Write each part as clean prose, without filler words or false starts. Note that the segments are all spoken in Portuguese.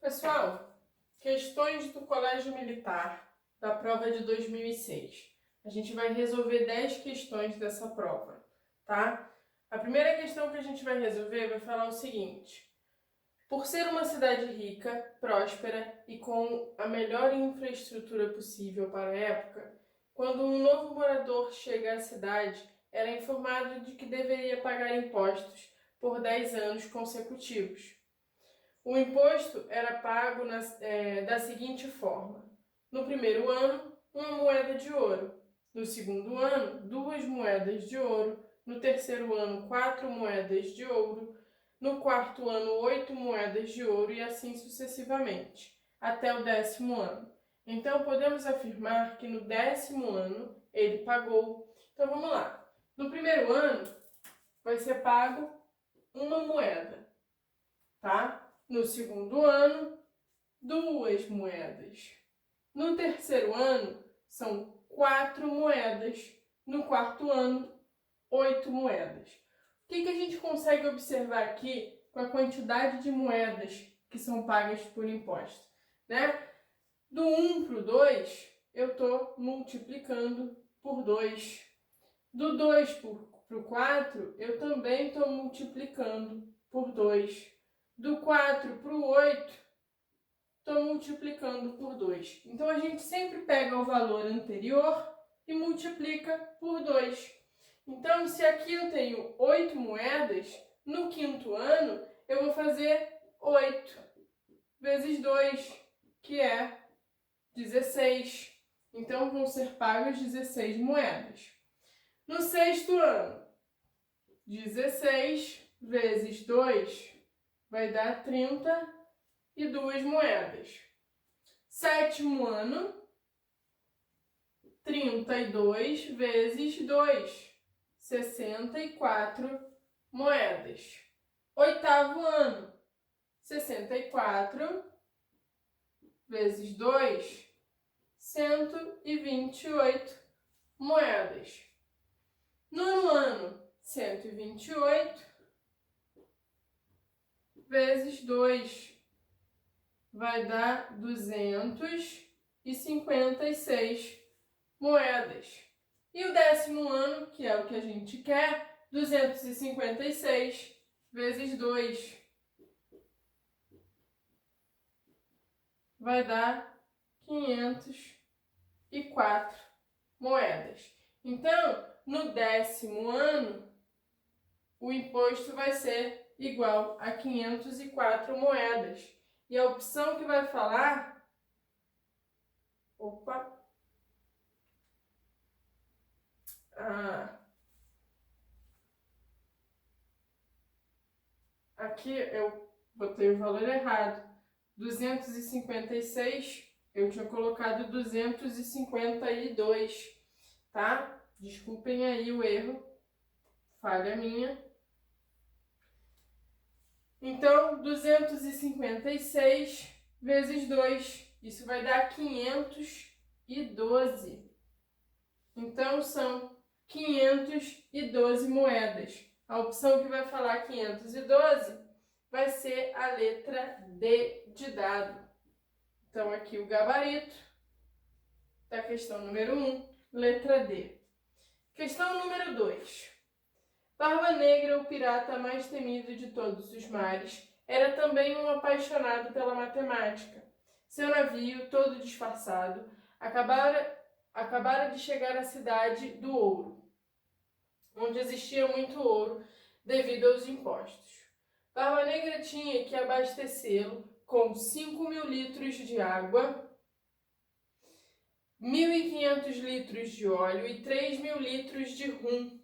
Pessoal, questões do Colégio Militar da prova de 2006. A gente vai resolver 10 questões dessa prova, tá? A primeira questão que a gente vai resolver vai falar o seguinte: por ser uma cidade rica, próspera e com a melhor infraestrutura possível para a época, quando um novo morador chega à cidade, era informado de que deveria pagar impostos por 10 anos consecutivos. O imposto era pago da seguinte forma: no primeiro ano, uma moeda de ouro; no segundo ano, 2 moedas de ouro; no terceiro ano, 4 moedas de ouro; no quarto ano, 8 moedas de ouro e assim sucessivamente, até o 10º ano. Então, podemos afirmar que no 10º ano ele pagou. Então, vamos lá. No primeiro ano, vai ser pago uma moeda, tá? No segundo ano, 2 moedas. No terceiro ano, são 4 moedas. No quarto ano, 8 moedas. O que a gente consegue observar aqui com a quantidade de moedas que são pagas por imposto, né? Do 1 para o 2, eu estou multiplicando por 2. Do 2 para o 4, eu também estou multiplicando por 2. Do 4 para o 8, estou multiplicando por 2. Então, a gente sempre pega o valor anterior e multiplica por 2. Então, se aqui eu tenho 8 moedas, no quinto ano eu vou fazer 8 vezes 2, que é 16. Então, vão ser pagas 16 moedas. No sexto ano, 16 vezes 2 vai dar 32 moedas. Sétimo ano, 32 vezes 2, 64 moedas. Oitavo ano, 64 vezes 2, 128 moedas. Nono ano, 128 vezes 2 vai dar 256 moedas. E o 10º ano, que é o que a gente quer, 256 vezes 2 vai dar 504 moedas. Então, no 10º ano, o imposto vai ser igual a 504 moedas. E a opção que vai falar... aqui eu botei o valor errado. 256, eu tinha colocado 252, tá? Desculpem aí o erro, falha minha. Então, 256 vezes 2, isso vai dar 512. Então, são 512 moedas. A opção que vai falar 512 vai ser a letra D de dado. Então, aqui o gabarito da questão número 1, letra D. Questão número 2. Barba Negra, o pirata mais temido de todos os mares, era também um apaixonado pela matemática. Seu navio, todo disfarçado, acabara de chegar à cidade do ouro, onde existia muito ouro devido aos impostos. Barba Negra tinha que abastecê-lo com 5.000 litros de água, 1.500 litros de óleo e 3.000 litros de rum.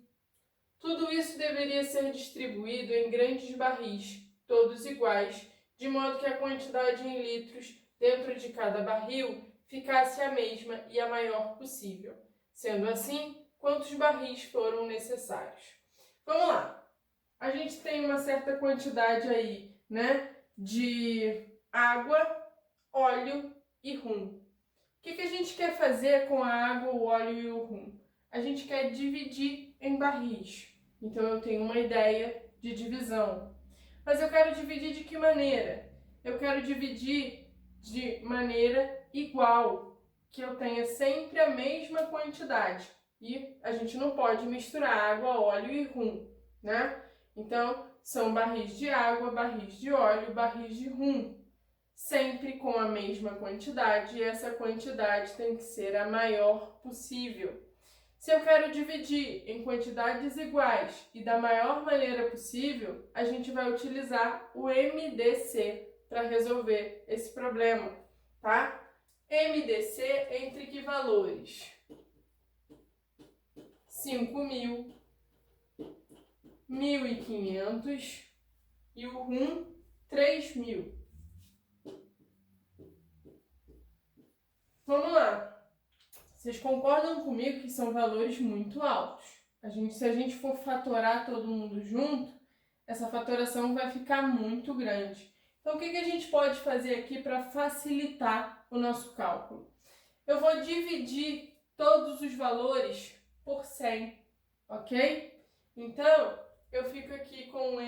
Tudo isso deveria ser distribuído em grandes barris, todos iguais, de modo que a quantidade em litros dentro de cada barril ficasse a mesma e a maior possível. Sendo assim, quantos barris foram necessários? Vamos lá. A gente tem uma certa quantidade aí, né, de água, óleo e rum. O que a gente quer fazer com a água, o óleo e o rum? A gente quer dividir em barris. Então, eu tenho uma ideia de divisão. Mas eu quero dividir de que maneira? eu quero dividir de maneira igual, que eu tenha sempre a mesma quantidade. E a gente não pode misturar água, óleo e rum, né? Então, são barris de água, barris de óleo, barris de rum. Sempre com a mesma quantidade, e essa quantidade tem que ser a maior possível. Se eu quero dividir em quantidades iguais e da maior maneira possível, a gente vai utilizar o MDC para resolver esse problema, tá? MDC entre que valores? 5.000, 1.500 e o rum 3.000. Vamos lá. Vocês concordam comigo que são valores muito altos? Se a gente for fatorar todo mundo junto, essa fatoração vai ficar muito grande. Então, o que a gente pode fazer aqui para facilitar o nosso cálculo? Eu vou dividir todos os valores por 100, ok? Então, eu fico aqui com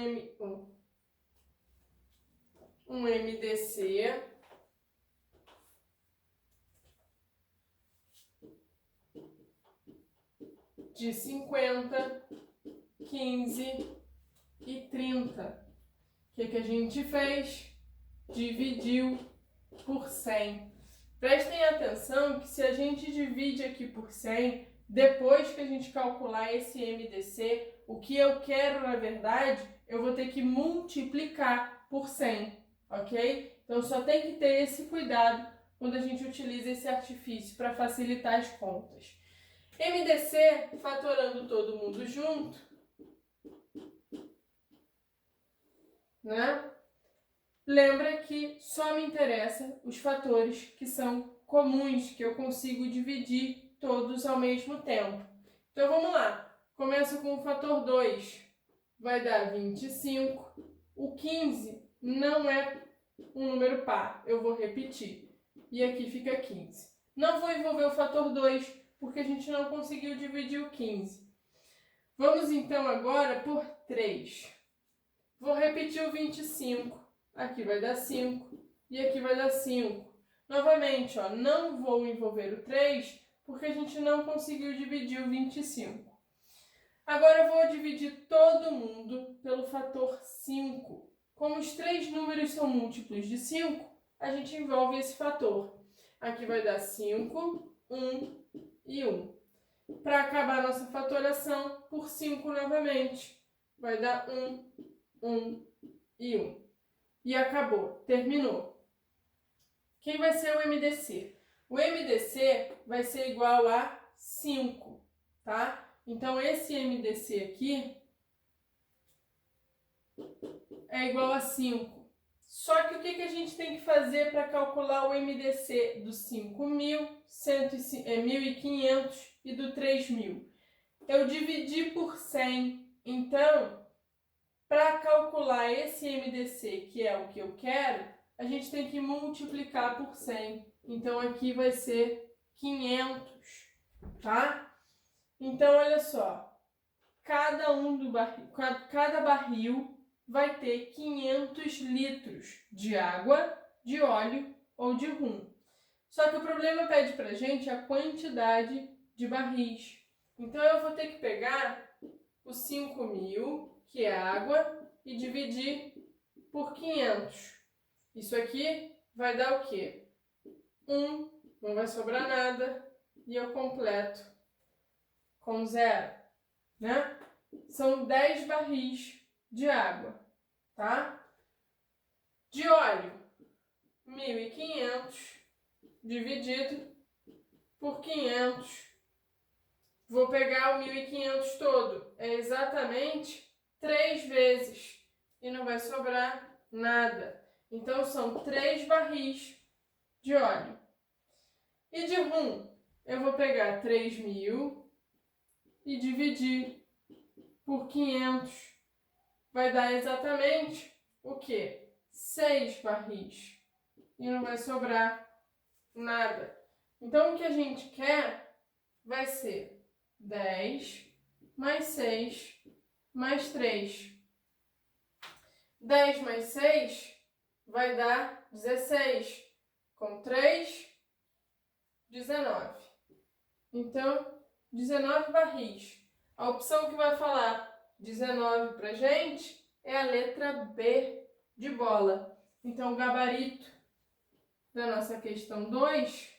um MDC de 50, 15 e 30. O que a gente fez? Dividiu por 100. Prestem atenção que se a gente divide aqui por 100, depois que a gente calcular esse MDC, o que eu quero na verdade, eu vou ter que multiplicar por 100, ok? Então só tem que ter esse cuidado quando a gente utiliza esse artifício para facilitar as contas. MDC, fatorando todo mundo junto, né? Lembra que só me interessa os fatores que são comuns, que eu consigo dividir todos ao mesmo tempo. Então vamos lá. Começo com o fator 2. Vai dar 25. O 15 não é um número par. Eu vou repetir. E aqui fica 15. Não vou envolver o fator 2, porque a gente não conseguiu dividir o 15. Vamos então agora por 3. Vou repetir o 25. Aqui vai dar 5 e aqui vai dar 5. Novamente, ó, não vou envolver o 3 porque a gente não conseguiu dividir o 25. Agora eu vou dividir todo mundo pelo fator 5. Como os três números são múltiplos de 5, a gente envolve esse fator. Aqui vai dar 5, 1 e 1. Para acabar a nossa fatoração, por 5 novamente. Vai dar 1, 1 e 1. E acabou, terminou. Quem vai ser o MDC? O MDC vai ser igual a 5, tá? Então, esse MDC aqui é igual a 5. Só que o que a gente tem que fazer para calcular o MDC do 5.000, 1.500 e do 3.000? Eu dividi por 100. Então, para calcular esse MDC, que é o que eu quero, a gente tem que multiplicar por 100. Então, aqui vai ser 500, tá? Então, olha só. Cada barril vai ter 500 litros de água, de óleo ou de rum. Só que o problema pede pra gente a quantidade de barris. Então, eu vou ter que pegar os 5.000, que é água, e dividir por 500. Isso aqui vai dar o quê? 1, não vai sobrar nada, e eu completo com 0, né? São 10 barris de água, tá? De óleo, 1.500 dividido por 500. Vou pegar o 1.500 todo, é exatamente 3 vezes e não vai sobrar nada. Então, são 3 barris de óleo. E de rum, eu vou pegar 3.000 e dividir por 500. Vai dar exatamente o quê? 6 barris. E não vai sobrar nada. Então, o que a gente quer vai ser 10 mais 6 mais 3. 10 mais 6 vai dar 16. Com 3, 19. Então, 19 barris. A opção que vai falar 19 pra gente é a letra B de bola. Então, o gabarito da nossa questão 2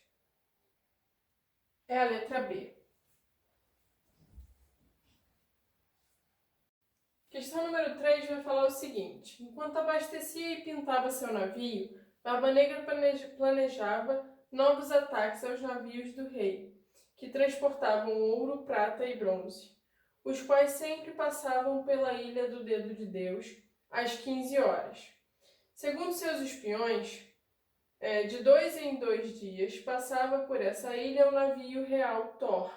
é a letra B. Questão número 3 vai falar o seguinte: enquanto abastecia e pintava seu navio, Barba Negra planejava novos ataques aos navios do rei, que transportavam ouro, prata e bronze, os quais sempre passavam pela Ilha do Dedo de Deus às 15 horas. Segundo seus espiões, de 2 em 2 dias passava por essa ilha o navio real Thor,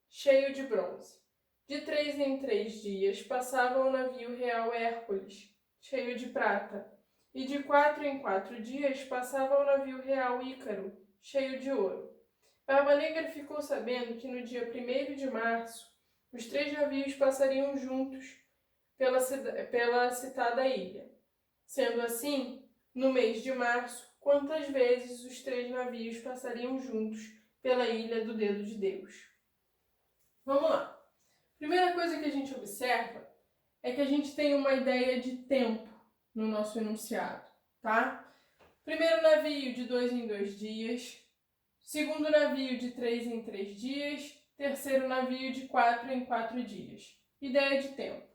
cheio de bronze. De 3 em 3 dias passava o navio real Hércules, cheio de prata. E de 4 em 4 dias passava o navio real Ícaro, cheio de ouro. Barba Negra ficou sabendo que no dia 1º de março, os 3 navios passariam juntos pela citada ilha. Sendo assim, no mês de março, quantas vezes os 3 navios passariam juntos pela Ilha do Dedo de Deus? Vamos lá. Primeira coisa que a gente observa é que a gente tem uma ideia de tempo no nosso enunciado, tá? Primeiro navio de 2 em 2 dias, segundo navio de 3 em 3 dias, terceiro navio de 4 em 4 dias. Ideia de tempo.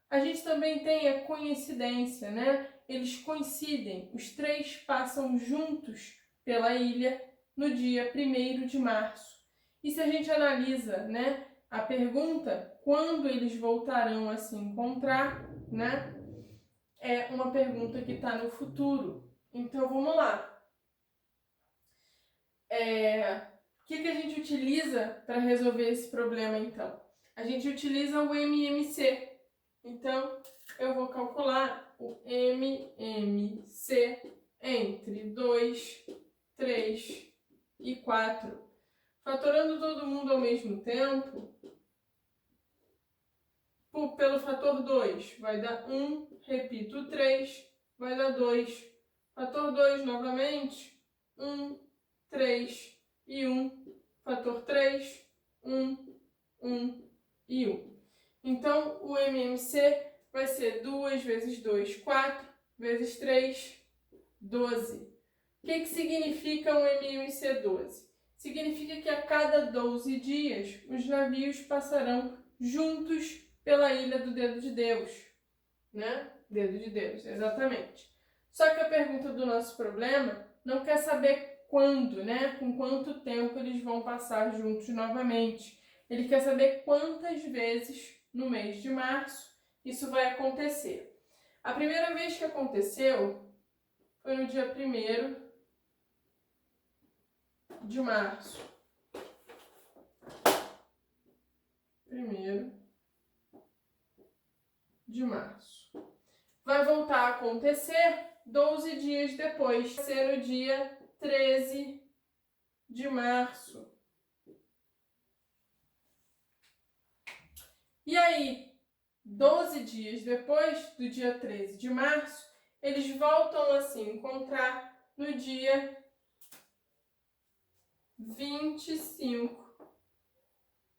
A gente também tem a coincidência, né? Eles coincidem, os 3 passam juntos pela ilha no dia 1º de março. E se a gente analisa, né, a pergunta, quando eles voltarão a se encontrar, né, é uma pergunta que está no futuro. Então, vamos lá. O que a gente utiliza para resolver esse problema, então? A gente utiliza o MMC. Então, eu vou calcular o MMC entre 2, 3 e 4. Fatorando todo mundo ao mesmo tempo, pelo fator 2 vai dar 1, repito 3, vai dar 2. Fator 2 novamente, 1, 3 e 1. Fator 3, 1, 1 e 1. Então, o MMC vai ser 2 vezes 2, 4, vezes 3, 12. O que significa o MMC 12? Significa que a cada 12 dias, os navios passarão juntos pela Ilha do Dedo de Deus, né? Dedo de Deus, exatamente. Só que a pergunta do nosso problema não quer saber quando, né? Com quanto tempo eles vão passar juntos novamente. Ele quer saber quantas vezes no mês de março isso vai acontecer. A primeira vez que aconteceu foi no dia 1º de março. 1º de março. Vai voltar a acontecer 12 dias depois, vai ser no dia 13 de março. E aí, 12 dias depois do dia 13 de março, eles voltam a se encontrar no dia 25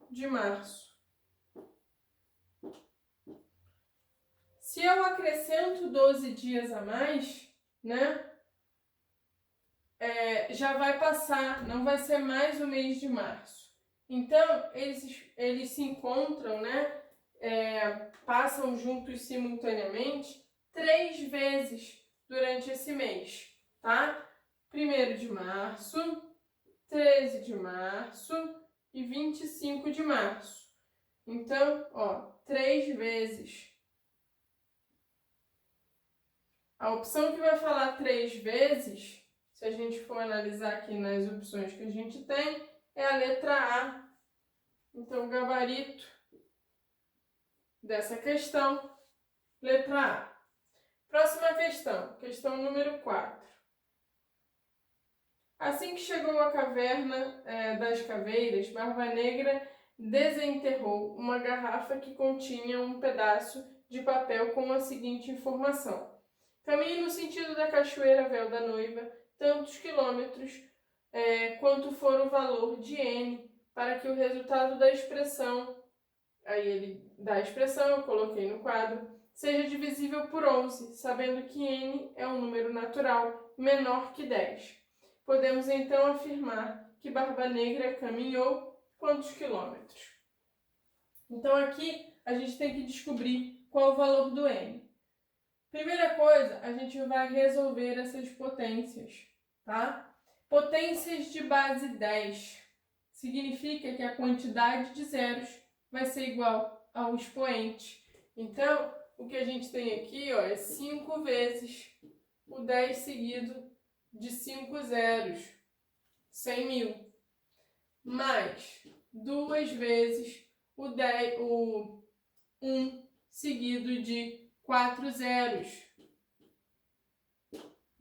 de março. Se eu acrescento 12 dias a mais, né, já vai passar, não vai ser mais o mês de março. Então, eles se encontram, né, passam juntos simultaneamente 3 vezes durante esse mês, tá? 1º de março, 13 de março e 25 de março. Então, 3 vezes. A opção que vai falar 3 vezes, se a gente for analisar aqui nas opções que a gente tem, é a letra A. Então, o gabarito dessa questão, letra A. Próxima questão, questão número 4. Assim que chegou à caverna das caveiras, Barba Negra desenterrou uma garrafa que continha um pedaço de papel com a seguinte informação: Caminhe no sentido da cachoeira Véu da Noiva, tantos quilômetros quanto for o valor de n, para que o resultado da expressão, aí ele dá a expressão, eu coloquei no quadro, seja divisível por 11, sabendo que n é um número natural menor que 10. Podemos então afirmar que Barba Negra caminhou quantos quilômetros? Então aqui a gente tem que descobrir qual o valor do n. Primeira coisa, a gente vai resolver essas potências, tá? Potências de base 10 significa que a quantidade de zeros vai ser igual ao expoente. Então, o que a gente tem aqui, ó, é 5 vezes o 10 seguido de 5 zeros, 100.000, mais 2 vezes o 1 seguido de 4 zeros,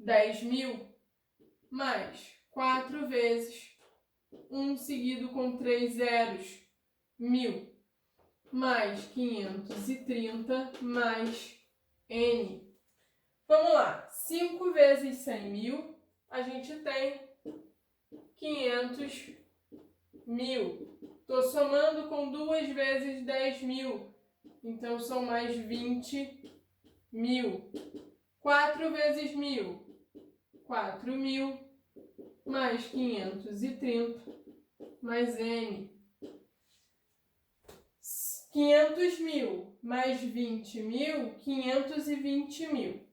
10.000, mais 4 vezes 1 seguido com 3 zeros, 1.000, mais 530, mais n. Vamos lá, 5 vezes 100.000, a gente tem 500.000. Estou somando com 2 vezes 10.000, então são mais 20.000. 4 vezes 1.000, 4.000, mais 530, mais n. 500.000 mais 20.000, 520.000.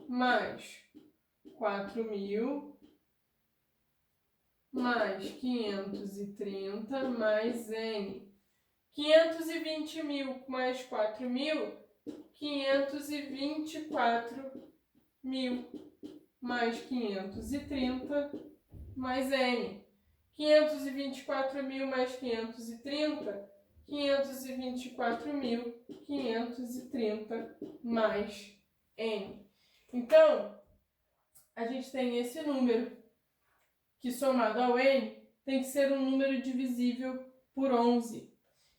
Mais 4.000, mais 530, mais n. 520.000 mais 4.000, 524.000, mais 530, mais n. 524.000 mais 530, 524.530, mais n. Então, a gente tem esse número, que somado ao n, tem que ser um número divisível por 11.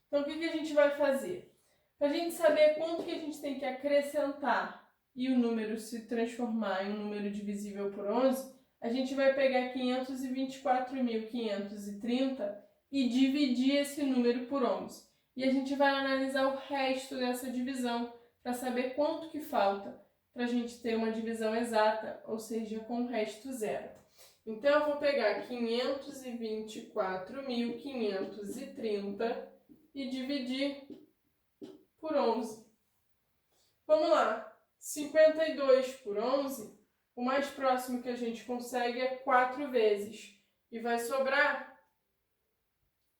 Então, o que a gente vai fazer? Para a gente saber quanto que a gente tem que acrescentar e o número se transformar em um número divisível por 11, a gente vai pegar 524.530 e dividir esse número por 11. E a gente vai analisar o resto dessa divisão para saber quanto que falta para a gente ter uma divisão exata, ou seja, com o resto zero. Então, eu vou pegar 524.530 e dividir por 11. Vamos lá. 52 por 11, o mais próximo que a gente consegue é 4 vezes. E vai sobrar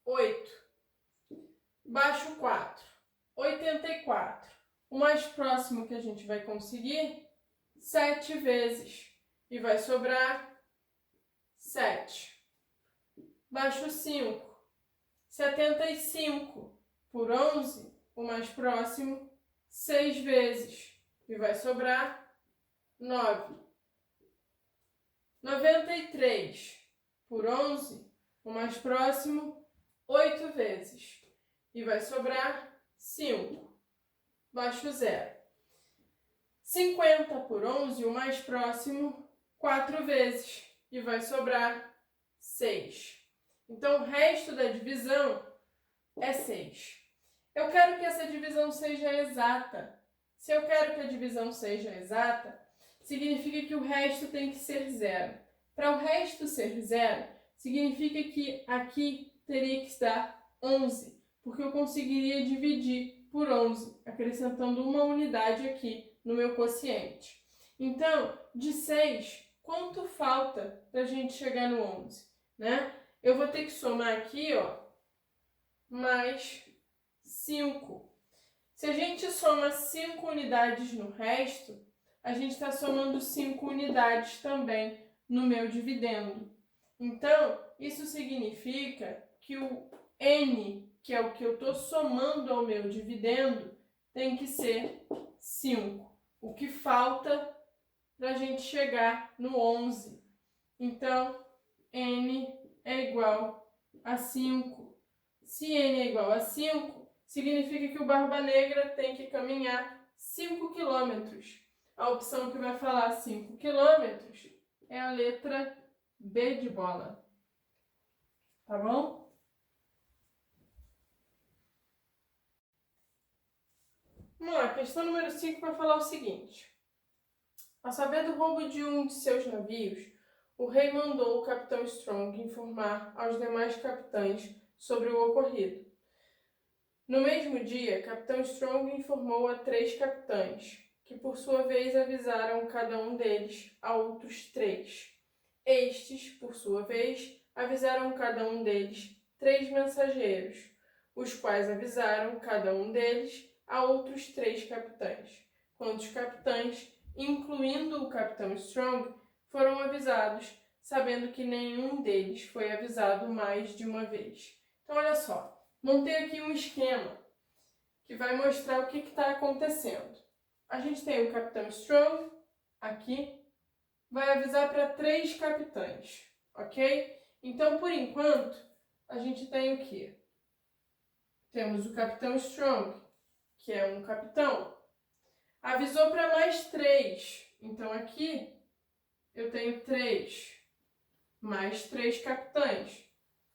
8. Baixo 4. 84. O mais próximo que a gente vai conseguir, 7 vezes. E vai sobrar 7. Baixo 5. 75 por 11, o mais próximo, 6 vezes. E vai sobrar 9. 93 por 11, o mais próximo, 8 vezes. E vai sobrar 5. Baixo 0. 50 por 11, o mais próximo, 4 vezes. E vai sobrar 6. Então, o resto da divisão é 6. Eu quero que essa divisão seja exata. Se eu quero que a divisão seja exata, significa que o resto tem que ser 0. Para o resto ser 0, significa que aqui teria que estar 11, porque eu conseguiria dividir por 11, acrescentando uma unidade aqui no meu quociente. Então, de 6, quanto falta para a gente chegar no 11, né? Eu vou ter que somar aqui, ó, mais 5. Se a gente soma 5 unidades no resto, a gente está somando 5 unidades também no meu dividendo. Então, isso significa que o n, que é o que eu estou somando ao meu dividendo, tem que ser 5. O que falta para a gente chegar no 11. Então, n é igual a 5. Se n é igual a 5, significa que o Barba Negra tem que caminhar 5 quilômetros. A opção que vai falar 5 quilômetros é a letra B de bola. Tá bom? Vamos lá, questão número 5 vai falar o seguinte. Ao saber do roubo de um de seus navios, o rei mandou o capitão Strong informar aos demais capitães sobre o ocorrido. No mesmo dia, capitão Strong informou a 3 capitães, que por sua vez avisaram cada um deles a outros 3. Estes, por sua vez, avisaram cada um deles 3 mensageiros, os quais avisaram cada um deles a outros 3 capitães. Quantos capitães, incluindo o capitão Strong, foram avisados, sabendo que nenhum deles foi avisado mais de uma vez. Então, olha só, montei aqui um esquema que vai mostrar o que está acontecendo. A gente tem o capitão Strong aqui, vai avisar para 3 capitães, ok? Então, por enquanto, a gente tem o quê? Temos o capitão Strong, que é um capitão, avisou para mais 3. Então, aqui eu tenho 3, mais 3 capitães.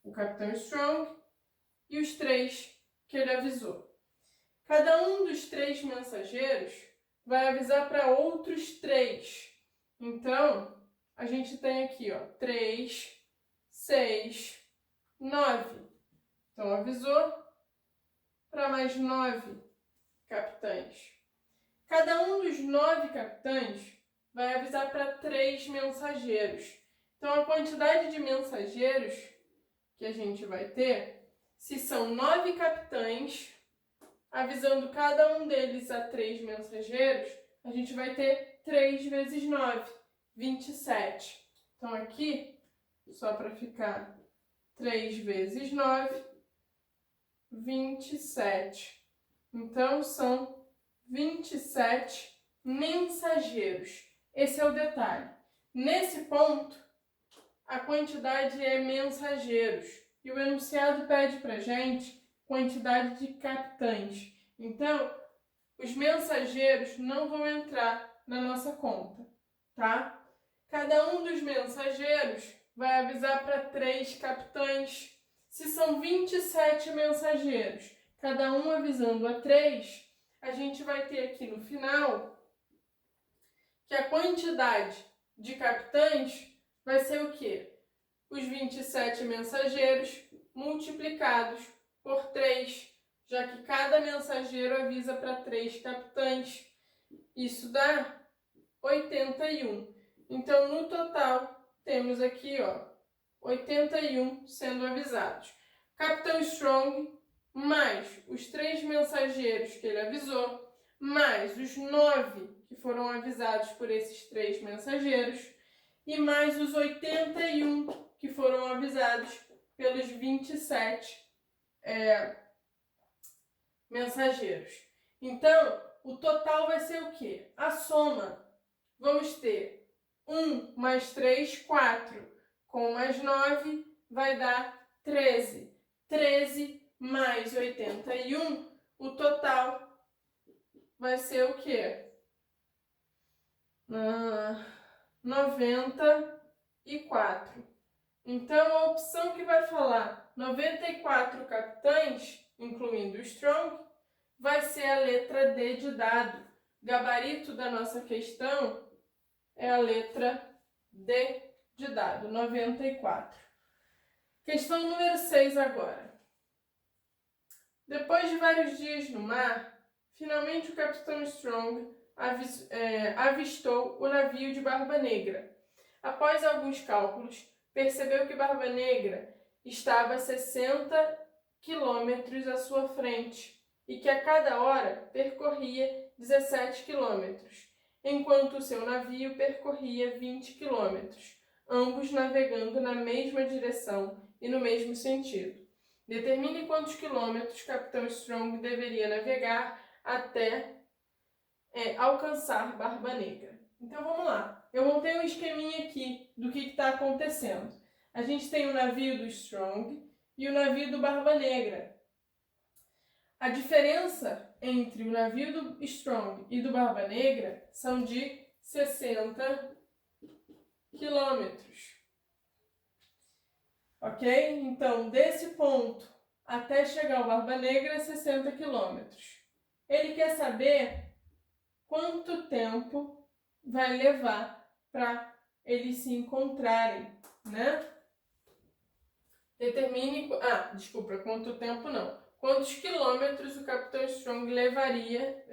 O capitão Strong e os 3 que ele avisou. Cada um dos 3 mensageiros vai avisar para outros 3. Então, a gente tem aqui, ó, 3, 6, 9. Então, avisou para mais 9 capitães. Cada um dos 9 capitães vai avisar para 3 mensageiros. Então, a quantidade de mensageiros que a gente vai ter, se são 9 capitães, avisando cada um deles a 3 mensageiros, a gente vai ter 3 vezes 9, 27. Então, aqui, só para ficar 3 vezes 9, 27. Então, são 27 mensageiros. Esse é o detalhe. Nesse ponto, a quantidade é mensageiros. E o enunciado pede para a gente quantidade de capitães. Então, os mensageiros não vão entrar na nossa conta, tá? Cada um dos mensageiros vai avisar para 3 capitães. Se são 27 mensageiros, cada um avisando a 3, a gente vai ter aqui no final que a quantidade de capitães vai ser o quê? Os 27 mensageiros multiplicados por 3, já que cada mensageiro avisa para 3 capitães. Isso dá 81. Então, no total, temos aqui, ó, 81 sendo avisados. Capitão Strong, mais os 3 mensageiros que ele avisou, mais os 9 que foram avisados por esses 3 mensageiros, e mais os 81 que foram avisados pelos 27 mensageiros. Então, o total vai ser o quê? A soma. Vamos ter 1 mais 3, 4. Com mais 9, vai dar 13. 13 mais 81, o total vai ser o quê? 94. Então, a opção que vai falar 94 capitães, incluindo o Strong, vai ser a letra D de dado. Gabarito da nossa questão é a letra D de dado, 94. Questão número 6 agora. Depois de vários dias no mar, finalmente o capitão Strong avistou o navio de Barba Negra. Após alguns cálculos, percebeu que Barba Negra estava a 60 quilômetros à sua frente e que a cada hora percorria 17 quilômetros, enquanto o seu navio percorria 20 quilômetros, ambos navegando na mesma direção e no mesmo sentido. Determine quantos quilômetros o capitão Strong deveria navegar até alcançar Barba Negra. Então vamos lá. Eu montei um esqueminha aqui do que está acontecendo. A gente tem o navio do Strong e o navio do Barba Negra. A diferença entre o navio do Strong e do Barba Negra são de 60 quilômetros. Ok? Então, desse ponto até chegar ao Barba Negra, 60 quilômetros. Ele quer saber quanto tempo vai levar para eles se encontrarem, né? Determine... desculpa, quanto tempo não. Quantos quilômetros o Capitão Strong levaria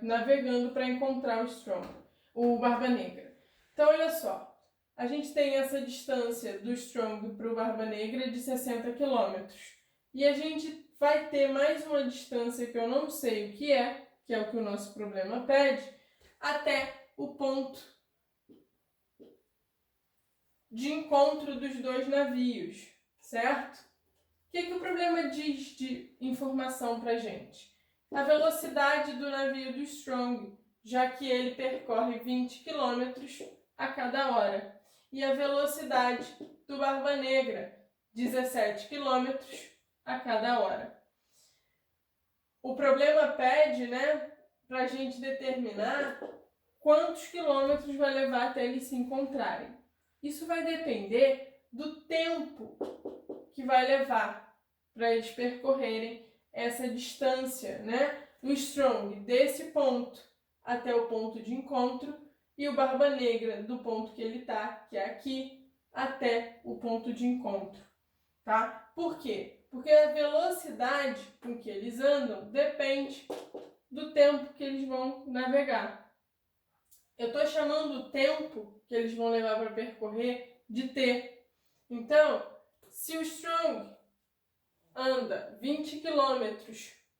navegando para encontrar o Barba Negra. Então, olha só. A gente tem essa distância do Strong para o Barba Negra de 60 quilômetros. E a gente vai ter mais uma distância que eu não sei o que é o que o nosso problema pede, até o ponto de encontro dos dois navios, certo? O que o problema diz de informação para a gente? A velocidade do navio do Strong, já que ele percorre 20 km a cada hora. E a velocidade do Barba Negra, 17 km a cada hora. O problema pede, né, para a gente determinar quantos quilômetros vai levar até eles se encontrarem. Isso vai depender do tempo que vai levar para eles percorrerem essa distância, né? O Strong desse ponto até o ponto de encontro e o Barba Negra do ponto que ele está, que é aqui, até o ponto de encontro, tá? Por quê? Porque a velocidade com que eles andam depende do tempo que eles vão navegar. Eu estou chamando o tempo que eles vão levar para percorrer de T. Então, se o Strong anda 20 km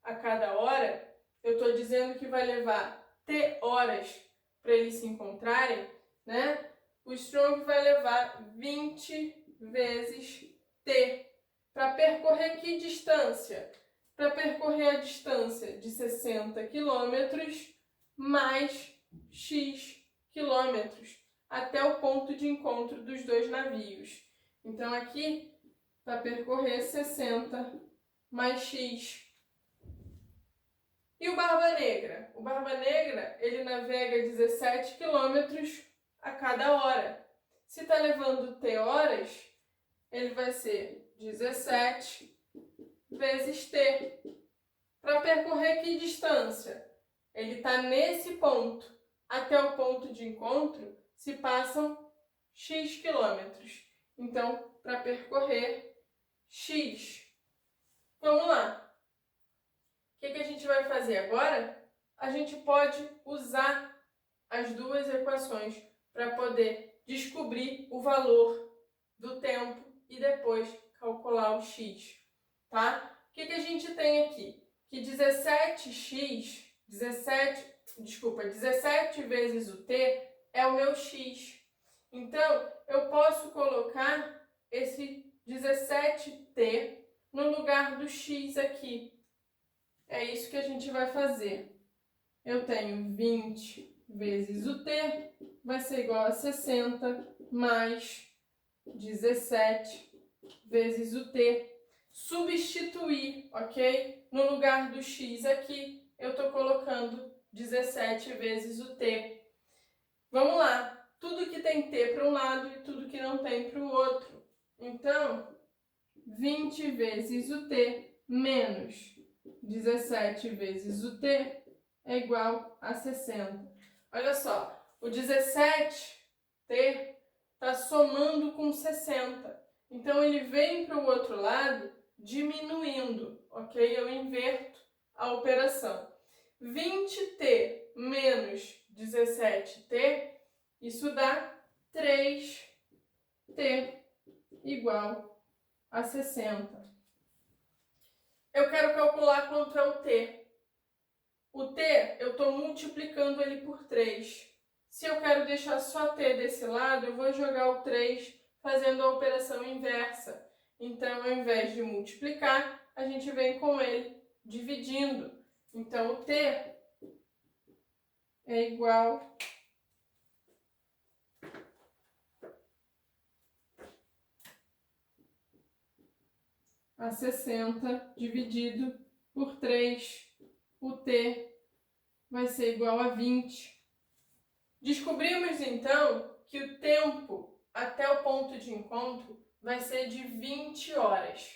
a cada hora, eu estou dizendo que vai levar T horas para eles se encontrarem, né? O Strong vai levar 20 vezes T. Para percorrer que distância? Para percorrer a distância de 60 km mais X quilômetros até o ponto de encontro dos dois navios. Então, aqui, para percorrer 60 mais X. E o Barba Negra? O Barba Negra, ele navega 17 km a cada hora. Se está levando T horas, ele vai ser 17 vezes T. Para percorrer que distância? Ele está nesse ponto. Até o ponto de encontro se passam X quilômetros. Então, para percorrer X. Vamos lá. O que a gente vai fazer agora? A gente pode usar as duas equações para poder descobrir o valor do tempo e depois calcular o x, tá? O que a gente tem aqui? Que 17 vezes o t é o meu x. Então, eu posso colocar esse 17t no lugar do x aqui. É isso que a gente vai fazer. Eu tenho 20 vezes o t, vai ser igual a 60 mais 17 vezes o t. Substituir, ok? No lugar do x aqui, eu estou colocando 17 vezes o t. Vamos lá. Tudo que tem t para um lado e tudo que não tem para o outro. Então, 20 vezes o t menos 17 vezes o t é igual a 60. Olha só, o 17t está somando com 60. Então, ele vem para o outro lado diminuindo, ok? Eu inverto a operação. 20t menos 17t, isso dá 3t igual a 60. Eu quero calcular quanto é o t. O t, eu estou multiplicando ele por 3. Se eu quero deixar só t desse lado, eu vou jogar o 3 fazendo a operação inversa. Então, ao invés de multiplicar, a gente vem com ele dividindo. Então, o t é igual a 60 dividido por 3, o T vai ser igual a 20. Descobrimos então que o tempo até o ponto de encontro vai ser de 20 horas.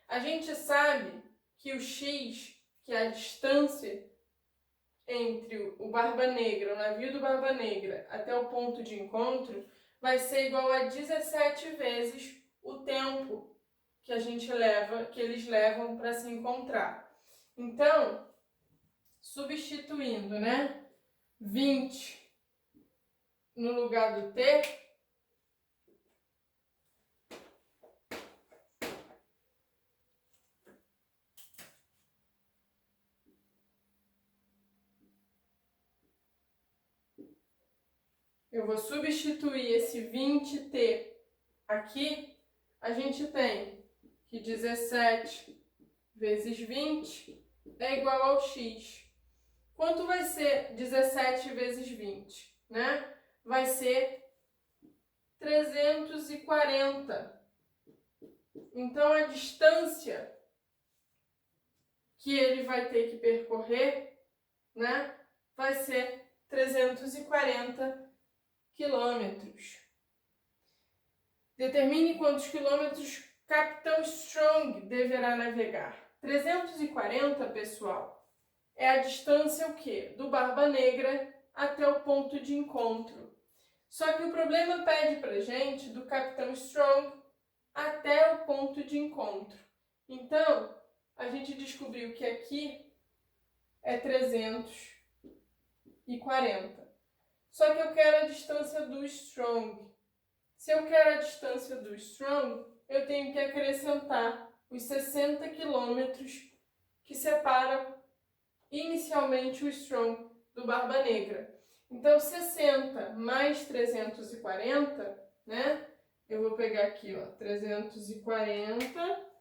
A gente sabe que o x, que é a distância entre o Barba Negra, o navio do Barba Negra, até o ponto de encontro, vai ser igual a 17 vezes o tempo que eles levam para se encontrar. Então, substituindo, 20 no lugar do T, eu vou substituir esse 20T aqui, a gente tem que 17 vezes 20 é igual ao x. Quanto vai ser 17 vezes 20? Vai ser 340. Então, a distância que ele vai ter que percorrer, vai ser 340 quilômetros. Determine quantos quilômetros Capitão Strong deverá navegar. 340, pessoal, é a distância o quê? Do Barba Negra até o ponto de encontro. Só que o problema pede pra gente do Capitão Strong até o ponto de encontro. Então, a gente descobriu que aqui é 340. Só que eu quero a distância do Strong. Se eu quero a distância do Strong, eu tenho que acrescentar os 60 quilômetros que separam inicialmente o Strong do Barba Negra. Então, 60 mais 340, Eu vou pegar aqui, 340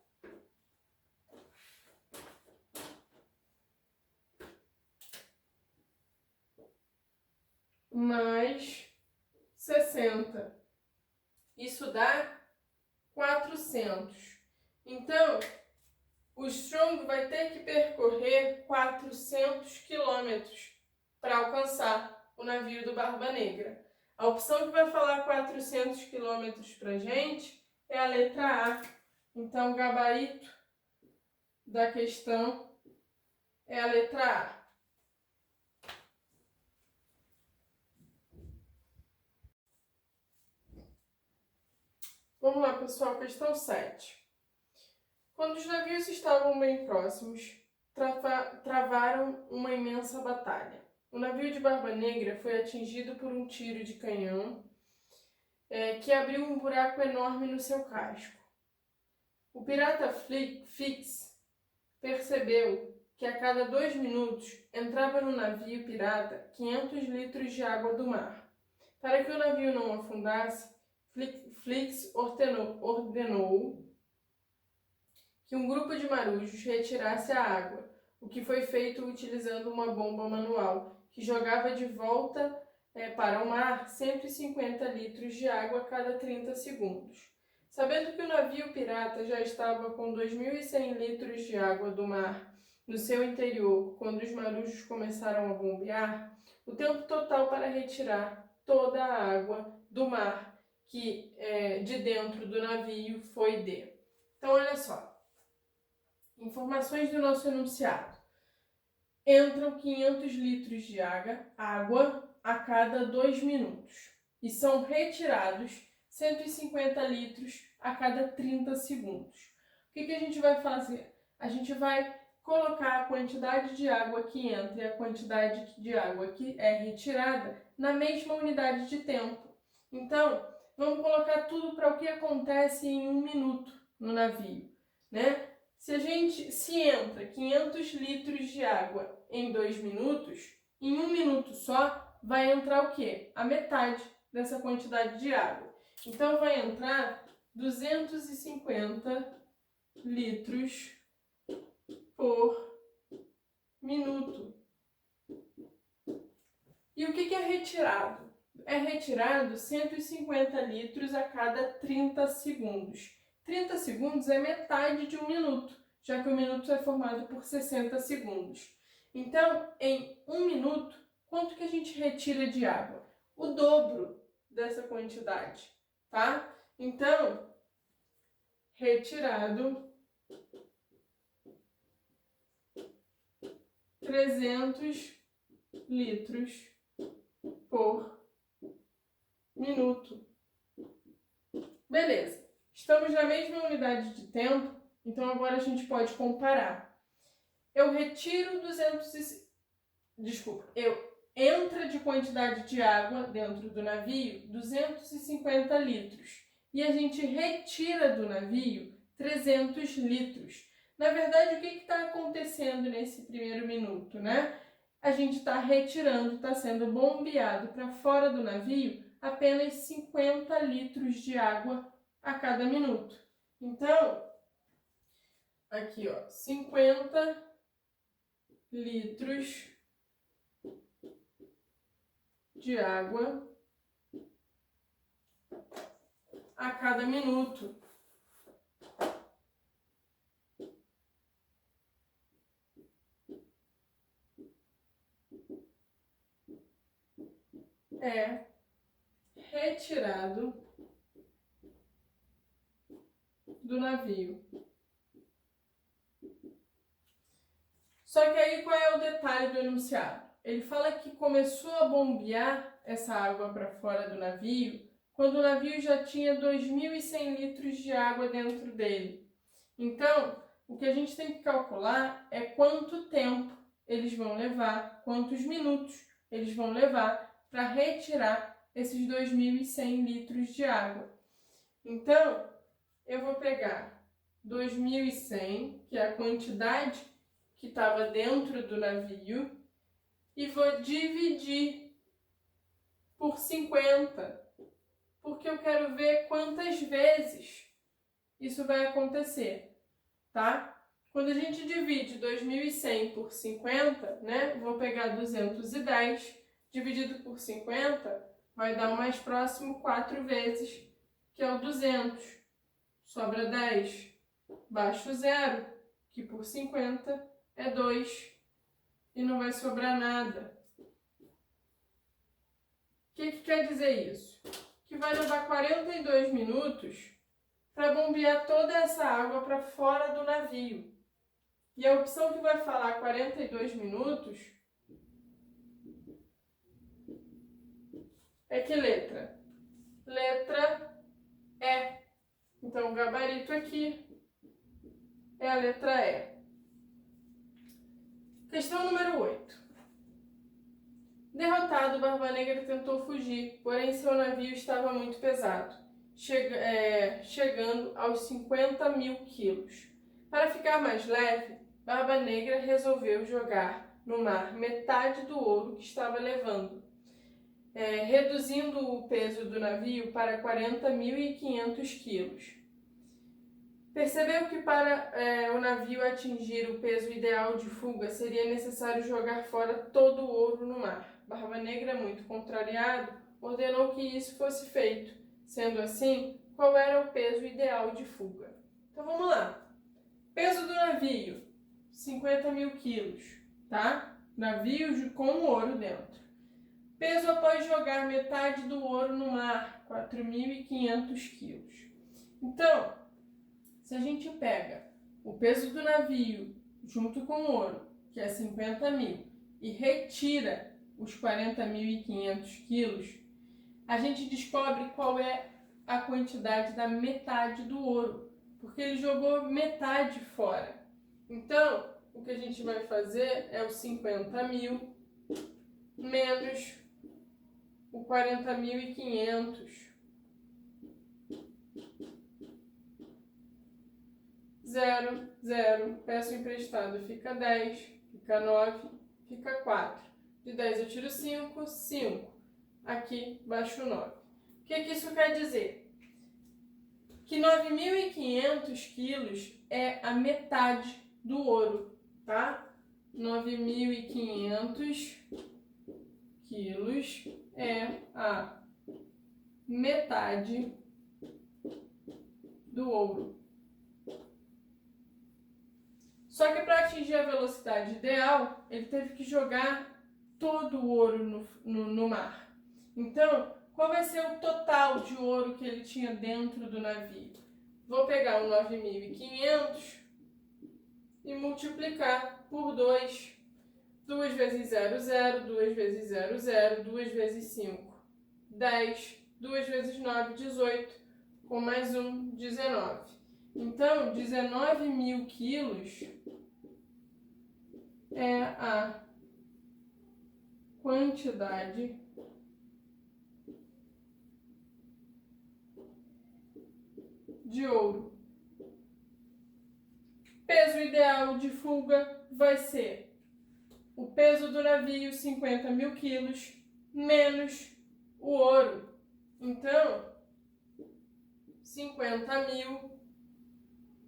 mais 60. Isso dá 400. Então, o Strong vai ter que percorrer 400 quilômetros para alcançar o navio do Barba Negra. A opção que vai falar 400 quilômetros para a gente é a letra A. Então, o gabarito da questão é a letra A. Vamos lá, pessoal, questão 7. Quando os navios estavam bem próximos, travaram uma imensa batalha. O navio de Barba Negra foi atingido por um tiro de canhão que abriu um buraco enorme no seu casco. O pirata Fix percebeu que a cada 2 minutos entrava no navio pirata 500 litros de água do mar. Para que o navio não afundasse, Fix ordenou que um grupo de marujos retirasse a água, o que foi feito utilizando uma bomba manual, que jogava de volta para o mar 150 litros de água a cada 30 segundos. Sabendo que o navio pirata já estava com 2.100 litros de água do mar no seu interior quando os marujos começaram a bombear, o tempo total para retirar toda a água do mar de dentro do navio foi de... Então, olha só. Informações do nosso enunciado. Entram 500 litros de água a cada 2 minutos e são retirados 150 litros a cada 30 segundos. O que a gente vai fazer? A gente vai colocar a quantidade de água que entra e a quantidade de água que é retirada na mesma unidade de tempo. Então, vamos colocar tudo para o que acontece em 1 minuto no navio, Se entra 500 litros de água em 2 minutos, em 1 minuto só vai entrar o quê? A metade dessa quantidade de água. Então, vai entrar 250 litros por minuto. E o que é retirado? É retirado 150 litros a cada 30 segundos. 30 segundos é metade de 1 minuto. já que o minuto é formado por 60 segundos. Então, em 1 minuto, quanto que a gente retira de água? O dobro dessa quantidade, tá? Então, retirado 300 litros por minuto. Beleza, estamos na mesma unidade de tempo, então agora a gente pode comparar. Eu entra de quantidade de água dentro do navio 250 litros e a gente retira do navio 300 litros. Na verdade, o que está acontecendo nesse primeiro minuto, né? A gente está retirando, está sendo bombeado para fora do navio apenas 50 litros de água a cada minuto. Então, aqui, ó, 50 litros de água a cada minuto. É retirado do navio. Só que aí qual é o detalhe do enunciado? Ele fala que começou a bombear essa água para fora do navio quando o navio já tinha 2.100 litros de água dentro dele. Então, o que a gente tem que calcular é quanto tempo eles vão levar, quantos minutos eles vão levar para retirar esses 2.100 litros de água. Então, eu vou pegar 2.100, que é a quantidade que estava dentro do navio, e vou dividir por 50, porque eu quero ver quantas vezes isso vai acontecer, tá? Quando a gente divide 2.100 por 50, né? Vou pegar 210, dividido por 50, vai dar o mais próximo 4 vezes, que é o 200. Sobra 10, baixo 0, que por 50 é 2, e não vai sobrar nada. O que quer dizer isso? Que vai levar 42 minutos para bombear toda essa água para fora do navio. E a opção que vai falar 42 minutos é que letra? Letra E. Então, o gabarito aqui é a letra E. Questão número 8. Derrotado, Barba Negra tentou fugir, porém seu navio estava muito pesado, chegando aos 50.000 quilos. Para ficar mais leve, Barba Negra resolveu jogar no mar metade do ouro que estava levando, reduzindo o peso do navio para 40.500 quilos. Percebeu que para o navio atingir o peso ideal de fuga seria necessário jogar fora todo o ouro no mar. Barba Negra, muito contrariado, ordenou que isso fosse feito. Sendo assim, qual era o peso ideal de fuga? Então vamos lá. Peso do navio, 50.000 quilos, tá? Navio com ouro dentro. Peso após jogar metade do ouro no mar, 4.500 quilos. Então, se a gente pega o peso do navio junto com o ouro, que é 50.000, e retira os 40.500 quilos, a gente descobre qual é a quantidade da metade do ouro, porque ele jogou metade fora. Então, o que a gente vai fazer é os 50.000 menos o 40.500. 0, 0, peço emprestado, fica 10, fica 9, fica 4. De 10 eu tiro 5, 5. Aqui baixo 9. O que isso quer dizer? Que 9.500 quilos é a metade do ouro, tá? 9.500 quilos é a metade do ouro. Só que para atingir a velocidade ideal, ele teve que jogar todo o ouro no mar. Então, qual vai ser o total de ouro que ele tinha dentro do navio? Vou pegar o 9.500 e multiplicar por 2. 2 vezes 0, 0. 2 vezes 0, 0. 2 vezes 5, 10. 2 vezes 9, 18. Com mais 1, 19. Então, 19.000 quilos é a quantidade de ouro. Peso ideal de fuga vai ser o peso do navio, 50.000 quilos, menos o ouro. Então, 50.000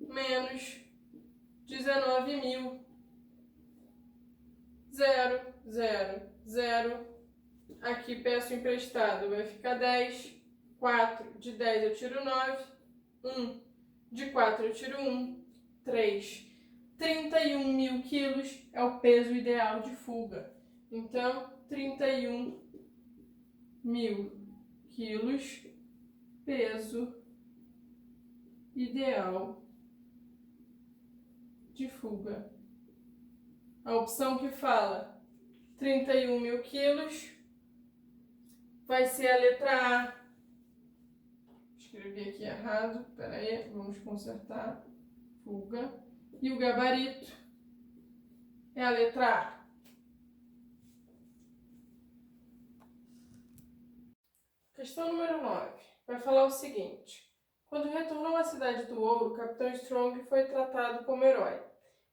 menos 19.000, 0, 0, 0. Aqui peço emprestado, vai ficar 10. 4, de 10 eu tiro 9. 1, de 4 eu tiro 1. 3. 31.000 quilos é o peso ideal de fuga. Então, 31.000 quilos, peso ideal de fuga. A opção que fala 31.000 quilos vai ser a letra A. Escrevi aqui errado, peraí, vamos consertar. Fuga. E o gabarito é a letra A. Questão número 9. Vai falar o seguinte. Quando retornou à Cidade do Ouro, o Capitão Strong foi tratado como herói.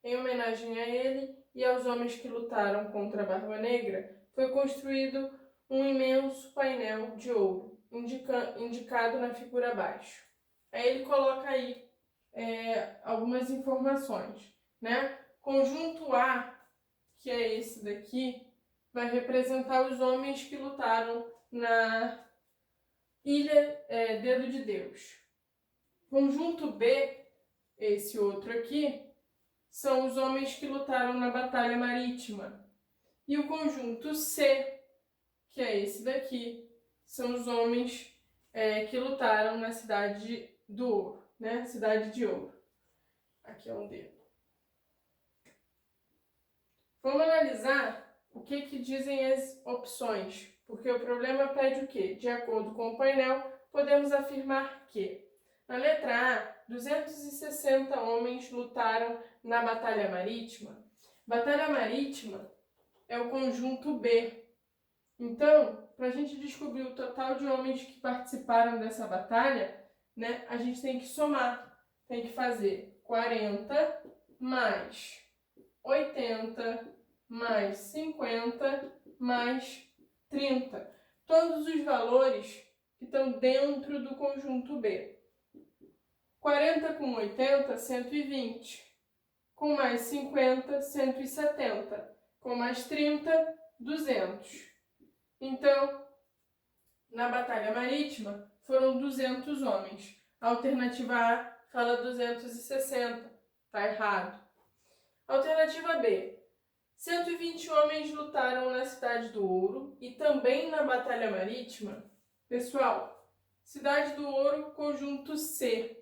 Em homenagem a ele e aos homens que lutaram contra a Barba Negra, foi construído um imenso painel de ouro, indicado na figura abaixo. Aí ele coloca aí algumas informações, né? Conjunto A, que é esse daqui, vai representar os homens que lutaram na Ilha Dedo de Deus. Conjunto B, esse outro aqui, são os homens que lutaram na Batalha Marítima. E o conjunto C, que é esse daqui, são os homens que lutaram na Cidade do Ouro, né? Cidade de Ouro. Aqui é um dedo. Vamos analisar o que dizem as opções, porque o problema pede o quê? De acordo com o painel, podemos afirmar que na letra A, 260 homens lutaram na Batalha Marítima. Batalha Marítima é o conjunto B. Então, para a gente descobrir o total de homens que participaram dessa batalha, né, a gente tem que somar. Tem que fazer 40 mais 80 mais 50 mais 30. Todos os valores que estão dentro do conjunto B. 40 com 80, 120. Com mais 50, 170. Com mais 30, 200. Então, na Batalha Marítima, foram 200 homens. A alternativa A fala 260. Está errado. Alternativa B. 120 homens lutaram na Cidade do Ouro e também na Batalha Marítima. Pessoal, Cidade do Ouro, conjunto C.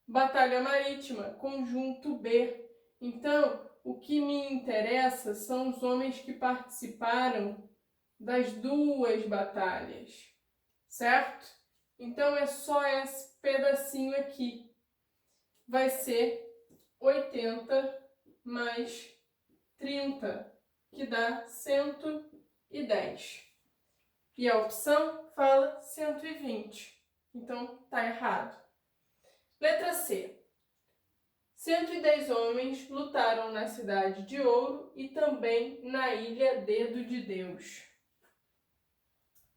Batalha Marítima, conjunto B. Então, o que me interessa são os homens que participaram das duas batalhas, certo? Então, é só esse pedacinho aqui. Vai ser 80 mais 30, que dá 110. E a opção fala 120. Então, está errado. Letra C. 110 homens lutaram na Cidade de Ouro e também na Ilha Dedo de Deus.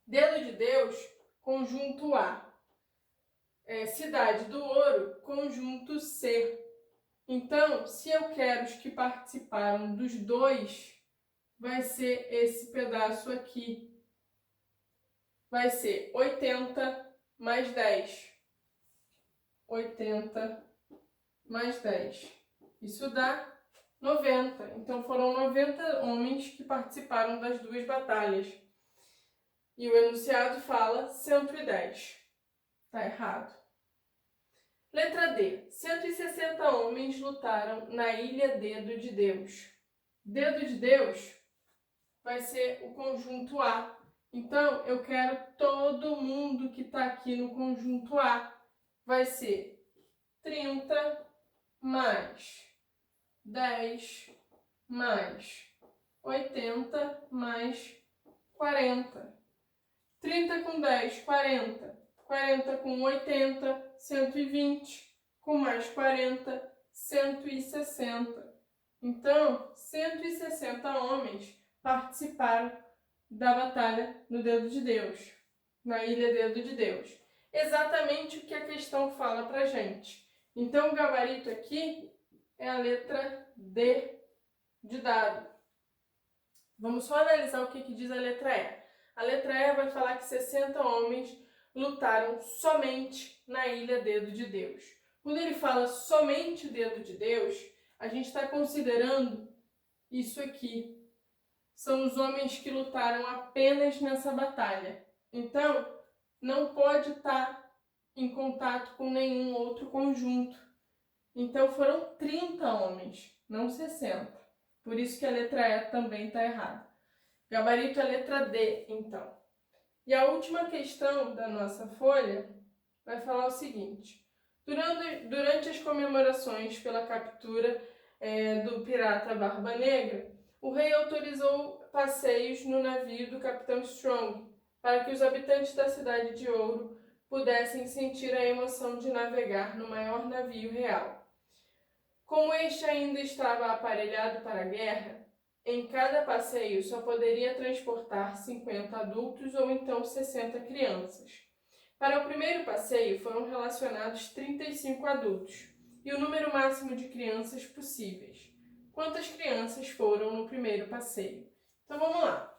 Dedo de Deus, conjunto A. Cidade do Ouro, conjunto C. Então, se eu quero os que participaram dos dois, vai ser esse pedaço aqui. Vai ser 80 mais 10. 80 mais 10. Isso dá 90. Então foram 90 homens que participaram das duas batalhas. E o enunciado fala 110. Tá errado. Letra D. 160 homens lutaram na ilha Dedo de Deus. Dedo de Deus vai ser o conjunto A. Então, eu quero todo mundo que está aqui no conjunto A. Vai ser 30 mais 10 mais 80 mais 40. 30 com 10, 40. 40 com 80, 120. Com mais 40, 160. Então, 160 homens participaram da batalha no Dedo de Deus, na ilha Dedo de Deus. Exatamente o que a questão fala pra gente. Então, o gabarito aqui é a letra D de dado. Vamos só analisar o que diz a letra E. A letra E vai falar que 60 homens lutaram somente na ilha Dedo de Deus. Quando ele fala somente Dedo de Deus, a gente está considerando isso aqui. São os homens que lutaram apenas nessa batalha. Então, não pode estar em contato com nenhum outro conjunto. Então, foram 30 homens, não 60. Por isso que a letra E também está errada. Gabarito é a letra D, então. E a última questão da nossa folha vai falar o seguinte. Durante as comemorações pela captura do pirata Barba Negra, o rei autorizou passeios no navio do capitão Strong, para que os habitantes da Cidade de Ouro pudessem sentir a emoção de navegar no maior navio real. Como este ainda estava aparelhado para a guerra, em cada passeio só poderia transportar 50 adultos ou então 60 crianças. Para o primeiro passeio foram relacionados 35 adultos e o número máximo de crianças possíveis. Quantas crianças foram no primeiro passeio? Então vamos lá.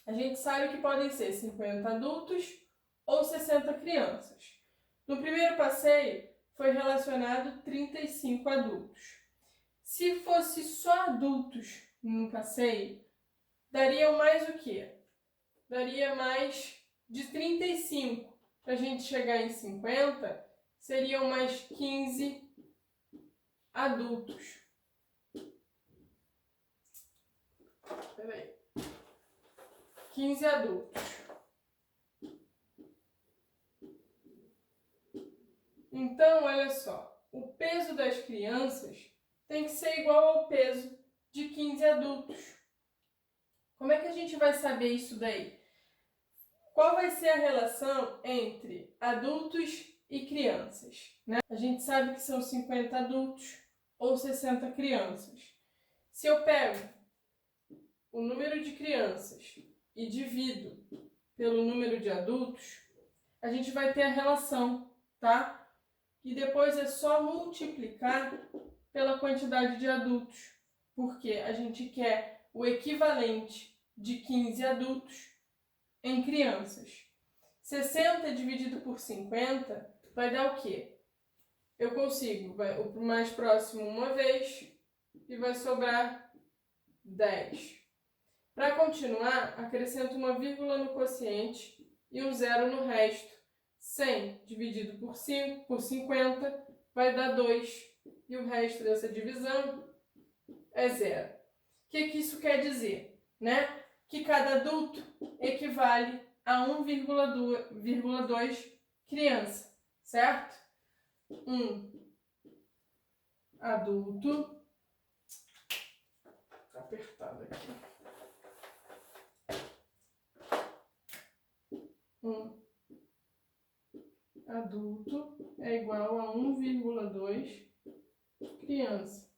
A gente sabe que podem ser 50 adultos ou 60 crianças. No primeiro passeio foi relacionado 35 adultos. Se fosse só adultos no passeio, daria mais o quê? Daria mais de 35. Para a gente chegar em 50, seriam mais 15 adultos. Peraí. 15 adultos. Então, olha só. O peso das crianças tem que ser igual ao peso de 15 adultos. Como é que a gente vai saber isso daí? Qual vai ser a relação entre adultos e crianças, né? A gente sabe que são 50 adultos ou 60 crianças. Se eu pego o número de crianças e divido pelo número de adultos, a gente vai ter a relação, tá? E depois é só multiplicar pela quantidade de adultos, porque a gente quer o equivalente de 15 adultos em crianças. 60 dividido por 50 vai dar o quê? Eu consigo o mais próximo uma vez e vai sobrar 10. Para continuar, acrescento uma vírgula no quociente e um zero no resto. 100 dividido por 50 vai dar 2 e o resto dessa divisão é zero. O que isso quer dizer? Né? Que cada adulto equivale a 1,2 criança, certo? Um adulto, tá apertado aqui. Um adulto é igual a 1,2 criança.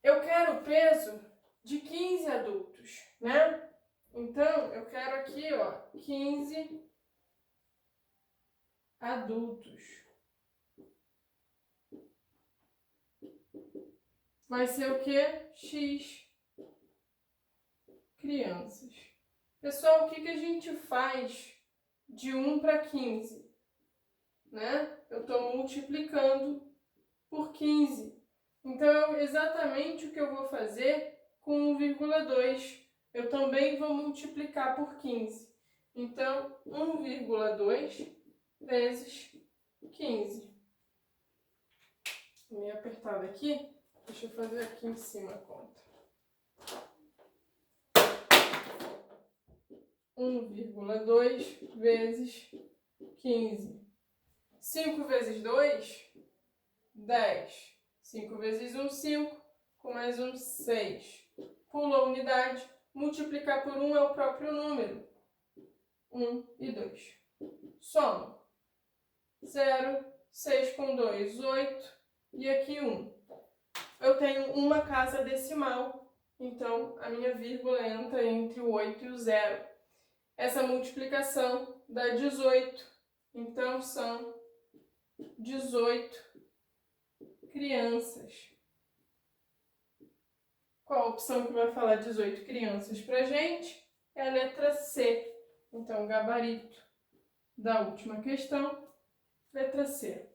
Eu quero o peso de 15 adultos, né? Então, eu quero aqui, ó, 15 adultos. Vai ser o quê? X crianças. Pessoal, o que a gente faz de 1 para 15? Né? Eu estou multiplicando por 15. Então, é exatamente o que eu vou fazer com 1,2. Eu também vou multiplicar por 15. Então, 1,2 vezes 15. Meio apertado aqui. Deixa eu fazer aqui em cima a conta. 1,2 vezes 15. 5 vezes 2, 10. 5 vezes 1, 5. Com mais 1, 6. Pula a unidade. Multiplicar por 1 é o próprio número. 1 e 2. Soma. 0, 6 com 2, 8. E aqui 1. Eu tenho uma casa decimal. Então, a minha vírgula entra entre o 8 e o 0. Essa multiplicação dá 18. Então, são 18 crianças. Qual a opção que vai falar 18 crianças pra gente? É a letra C. Então, gabarito da última questão, letra C.